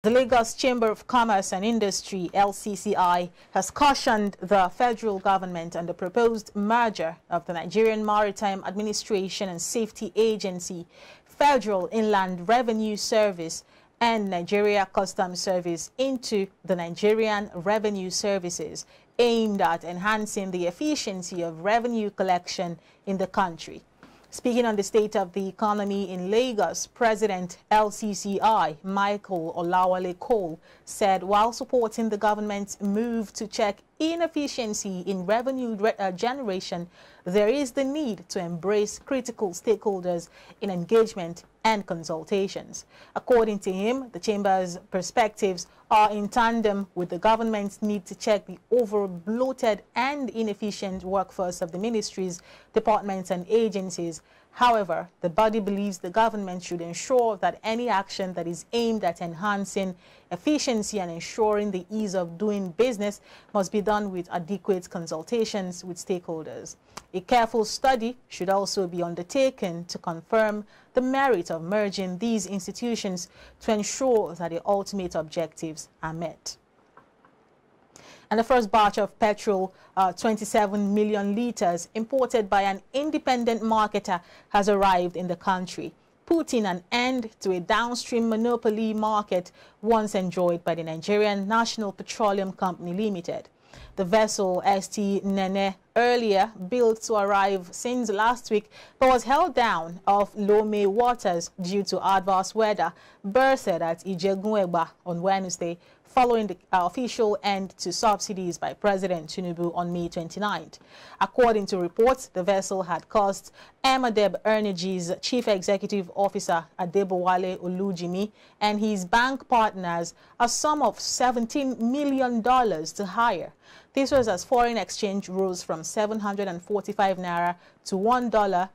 The Lagos Chamber of Commerce and Industry, LCCI, has cautioned the federal government on the proposed merger of the Nigerian Maritime Administration and Safety Agency, Federal Inland Revenue Service, and Nigeria Customs Service into the Nigerian Revenue Services, aimed at enhancing the efficiency of revenue collection in the country. Speaking on the state of the economy in Lagos, President LCCI Michael Olawale Cole said while supporting the government's move to check inefficiency in revenue generation, there is the need to embrace critical stakeholders in engagement and consultations. According to him, the Chamber's perspectives are in tandem with the government's need to check the over-bloated and inefficient workforce of the ministries, departments and agencies. However, the body believes the government should ensure that any action that is aimed at enhancing efficiency and ensuring the ease of doing business must be done with adequate consultations with stakeholders. A careful study should also be undertaken to confirm the merit of merging these institutions to ensure that the ultimate objectives are met. And the first batch of petrol, 27 million litres, imported by an independent marketer, has arrived in the country, putting an end to a downstream monopoly market once enjoyed by the Nigerian National Petroleum Company Limited. The vessel ST Nene, earlier built to arrive since last week, but was held down off Lome waters due to adverse weather, berthed at Ijegunegba on Wednesday, following the official end to subsidies by President Tinubu on May 29th. According to reports, the vessel had cost Emadeb Energy's Chief Executive Officer Adebowale Olujimi and his bank partners a sum of $17 million to hire. This was as foreign exchange rose from 745 naira to $1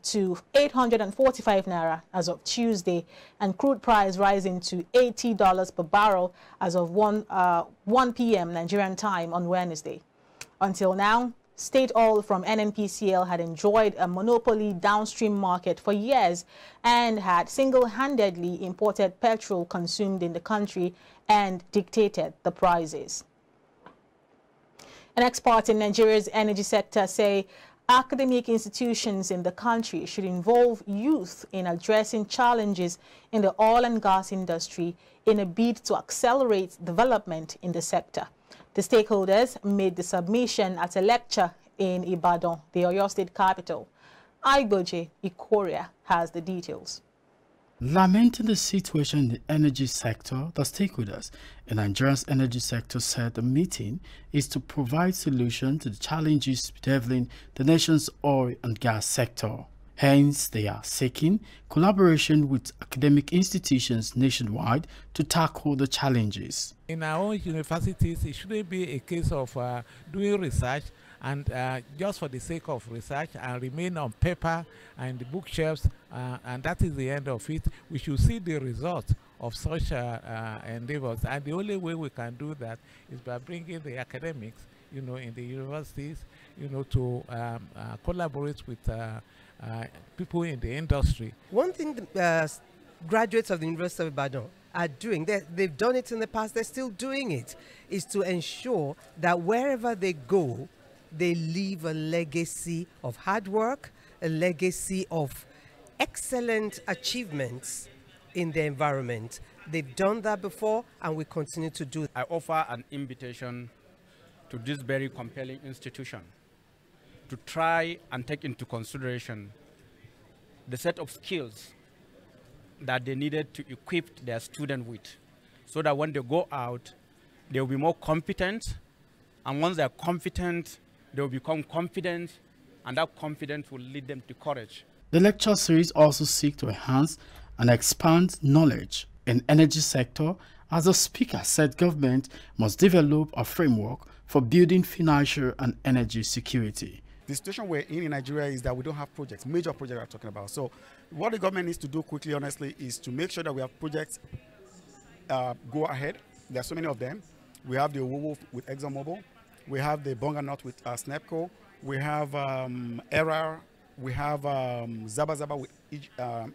to 845 naira as of Tuesday, and crude price rising to $80 per barrel as of 1 p.m. Nigerian time on Wednesday. Until now, State Oil from NNPCL had enjoyed a monopoly downstream market for years and had single-handedly imported petrol consumed in the country and dictated the prices. An expert in Nigeria's energy sector say academic institutions in the country should involve youth in addressing challenges in the oil and gas industry in a bid to accelerate development in the sector. The stakeholders made the submission at a lecture in Ibadan, the Oyo State capital. Igboje Ikoria has the details. Lamenting the situation in the energy sector, the stakeholders in Nigeria's energy sector said the meeting is to provide solutions to the challenges bedeviling the nation's oil and gas sector. Hence, they are seeking collaboration with academic institutions nationwide to tackle the challenges. In our own universities, it shouldn't be a case of doing research and just for the sake of research and remain on paper and the bookshelves, and that is the end of it. We should see the result of such endeavors, and the only way we can do that is by bringing the academics, in the universities, to collaborate with people in the industry. One thing the graduates of the University of Ibadan are doing, they've done it in the past, they're still doing it, is to ensure that wherever they go, they leave a legacy of hard work, a legacy of excellent achievements in the environment. They've done that before and we continue to do it. I offer an invitation to this very compelling institution to try and take into consideration the set of skills that they needed to equip their students with, so that when they go out, they will be more competent, and once they are competent, they will become confident, and that confidence will lead them to courage. The lecture series also seeks to enhance and expand knowledge in energy sector, as the speaker said government must develop a framework for building financial and energy security. The situation we're in Nigeria is that we don't have projects, major projects we're talking about. So what the government needs to do quickly, honestly, is to make sure that we have projects go ahead. There are so many of them. We have the Owowo with ExxonMobil. We have the Bonga Knot with SNEPCO. We have ERA. We have Zaba with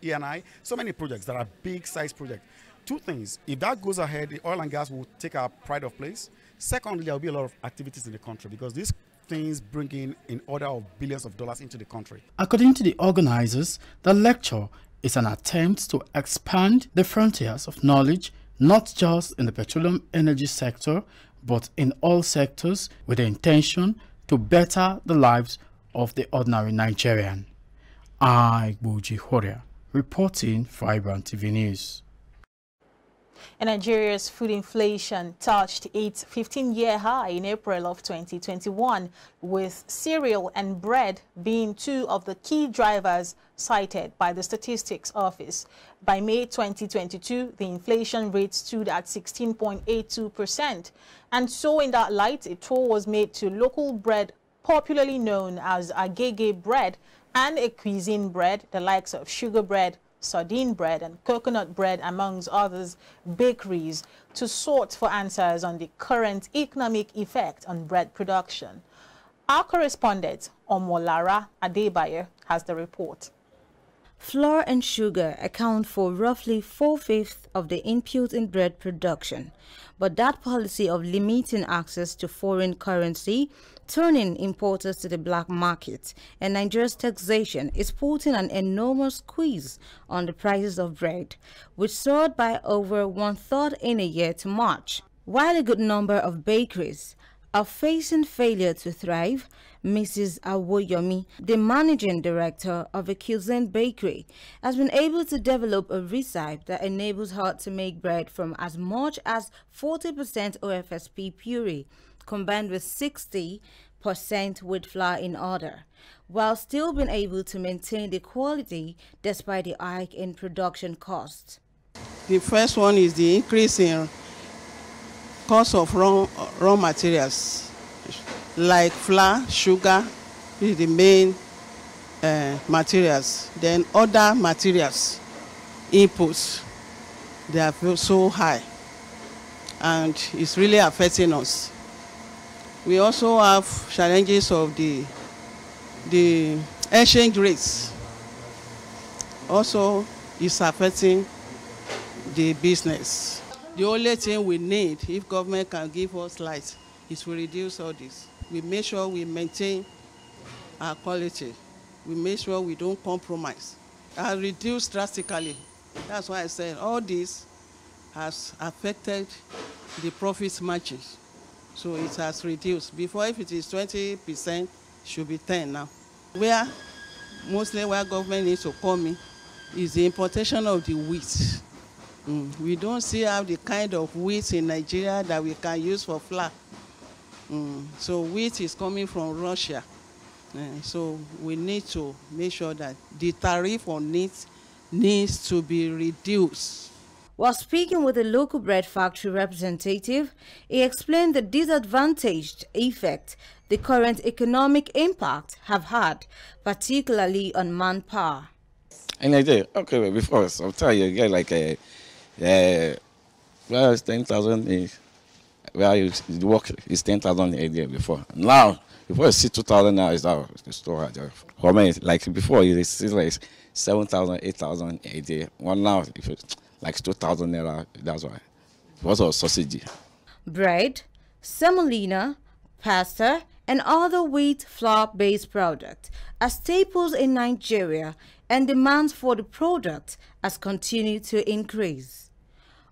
ENI. So many projects that are big size projects. two things. If that goes ahead, the oil and gas will take our pride of place. Secondly, there will be a lot of activities in the country because these things bring in order of billions of dollars into the country. According to the organizers, the lecture is an attempt to expand the frontiers of knowledge, not just in the petroleum energy sector, but in all sectors, with the intention to better the lives of the ordinary Nigerian. Igboji Horia, reporting for iBrandTV News. And Nigeria's food inflation touched its 15-year high in April of 2021, with cereal and bread being two of the key drivers cited by the Statistics Office. By May 2022, the inflation rate stood at 16.82%. And so in that light, a tour was made to local bread, popularly known as agege bread, and a cuisine bread, the likes of sugar bread, sardine bread and coconut bread, amongst others, bakeries, to sort for answers on the current economic effect on bread production. Our correspondent, Omolara Adebayo, has the report. Flour and sugar account for roughly 4/5 of the input in bread production, but that policy of limiting access to foreign currency, turning importers to the black market, and Nigeria's taxation is putting an enormous squeeze on the prices of bread, which soared by over 1/3 in a year to March. While a good number of bakeries are facing failure to thrive, Mrs. Awoyomi, the managing director of a cuisine bakery, has been able to develop a recipe that enables her to make bread from as much as 40% OFSP puree, combined with 60% wheat flour in order, while still being able to maintain the quality despite the hike in production costs. The first one is the increase in cost of raw materials, like flour, sugar, is the main materials. Then other materials, inputs, they are so high, and it's really affecting us. We also have challenges of the exchange rates. Also, it's affecting the business. The only thing we need, if government can give us light, is to reduce all this. We make sure we maintain our quality. We make sure we don't compromise. And reduce drastically. That's why I said all this has affected the profit margins. So it has reduced. Before, if it is 20%, it should be 10% now. Mostly where government needs to come in is the importation of the wheat. We don't see have the kind of wheat in Nigeria that we can use for flour. So wheat is coming from Russia. So we need to make sure that the tariff on it needs to be reduced. While speaking with a local bread factory representative, he explained the disadvantaged effect the current economic impact have had, particularly on manpower. And I did, okay, before, sometimes you get like a, well, it's 10,000, well, the work is 10,000 a day before. Now, before you see 2,000 now, is out the store. For me, like before, it's like 7,000, 8,000 a day. One now, if it's like 2,000 naira, that's why. It was a sausage. Bread, semolina, pasta, and other wheat flour-based products are staples in Nigeria, and demand for the product has continued to increase.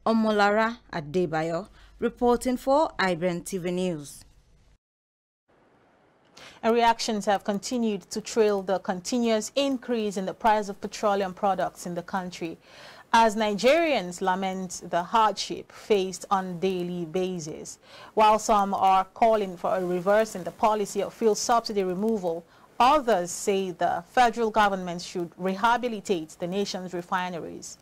Omolara Adebayo, reporting for iBrandTV News. And reactions have continued to trail the continuous increase in the price of petroleum products in the country, as Nigerians lament the hardship faced on a daily basis. While some are calling for a reverse in the policy of fuel subsidy removal, others say the federal government should rehabilitate the nation's refineries.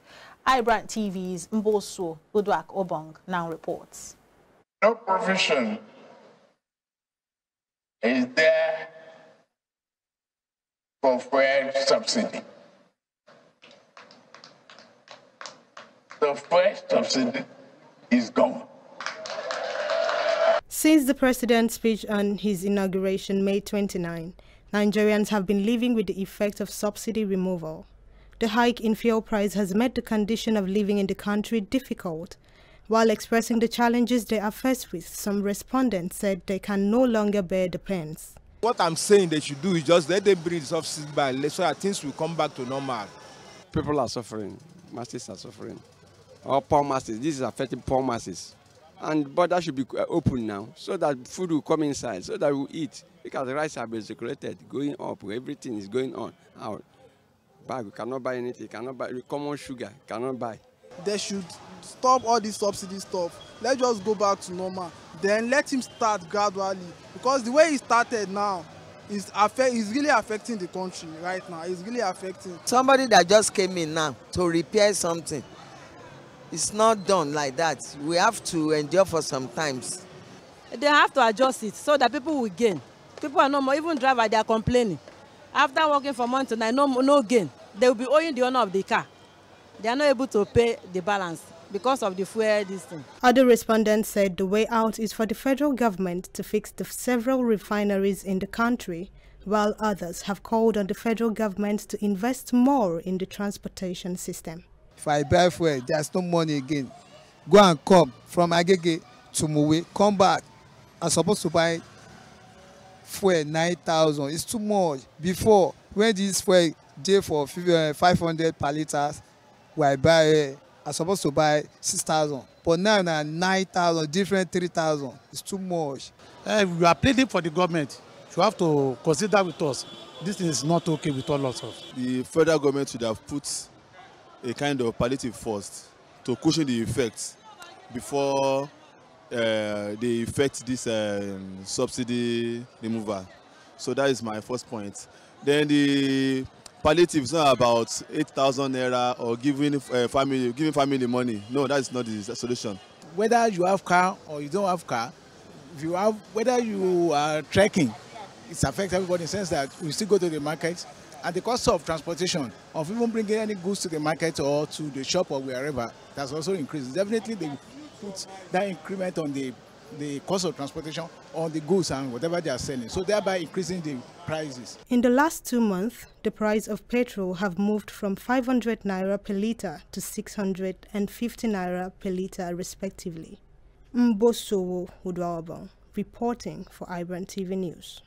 iBrandTV's Mboso Udwak Obong now reports. No provision is there for fuel subsidy. The fuel subsidy is gone. Since the president's speech on his inauguration May 29, Nigerians have been living with the effect of subsidy removal. The hike in fuel price has made the condition of living in the country difficult. While expressing the challenges they are faced with, some respondents said they can no longer bear the pains. What I'm saying they should do is just let them bring the subsidy back so that things will come back to normal. People are suffering. Masses are suffering. Or poor masses. This is affecting poor masses. And border should be open now so that food will come inside, so that we will eat. Because the rice have been circulated, going up, everything is going on out. Bag, we cannot buy anything, cannot buy common sugar, cannot buy. They should stop all this subsidy stuff. Let's just go back to normal. Then let him start gradually. Because the way he started now is really affecting the country right now. It's really affecting. Somebody that just came in now to repair something, it's not done like that. We have to endure for some times. They have to adjust it so that people will gain. People are no more, even drivers, they are complaining. After working for months and no gain, they will be owing the owner of the car. They are not able to pay the balance because of the fuel this thing. Other respondents said the way out is for the federal government to fix the several refineries in the country, while others have called on the federal government to invest more in the transportation system. If I buy fuel, there's no money again. Go and come from Agege to Mowe, come back. I'm supposed to buy fuel 9,000. It's too much. Before, when this fuel J for 500 per litres, I buy, I'm supposed to buy 6,000. But now 9,000, different 3,000. It's too much. We are pleading for the government. You have to consider with us. This is not okay with all of us. The federal government should have put a kind of palliative first to cushion the effects before they effect this subsidy removal. So that is my first point. Then the palliative is not about 8,000 naira or giving family money. No, that is not the solution. Whether you have car or you don't have car, if you have, whether you are trekking, it affects everybody in the sense that we still go to the market, and the cost of transportation, of even bringing any goods to the market or to the shop or wherever, that's also increased. Definitely they put that increment on the cost of transportation on the goods and whatever they are selling, so thereby increasing the prices. In the last 2 months, the price of petrol have moved from 500 naira per litre to 650 naira per litre respectively. Mbosowo Udwabon, reporting for iBrandTV News.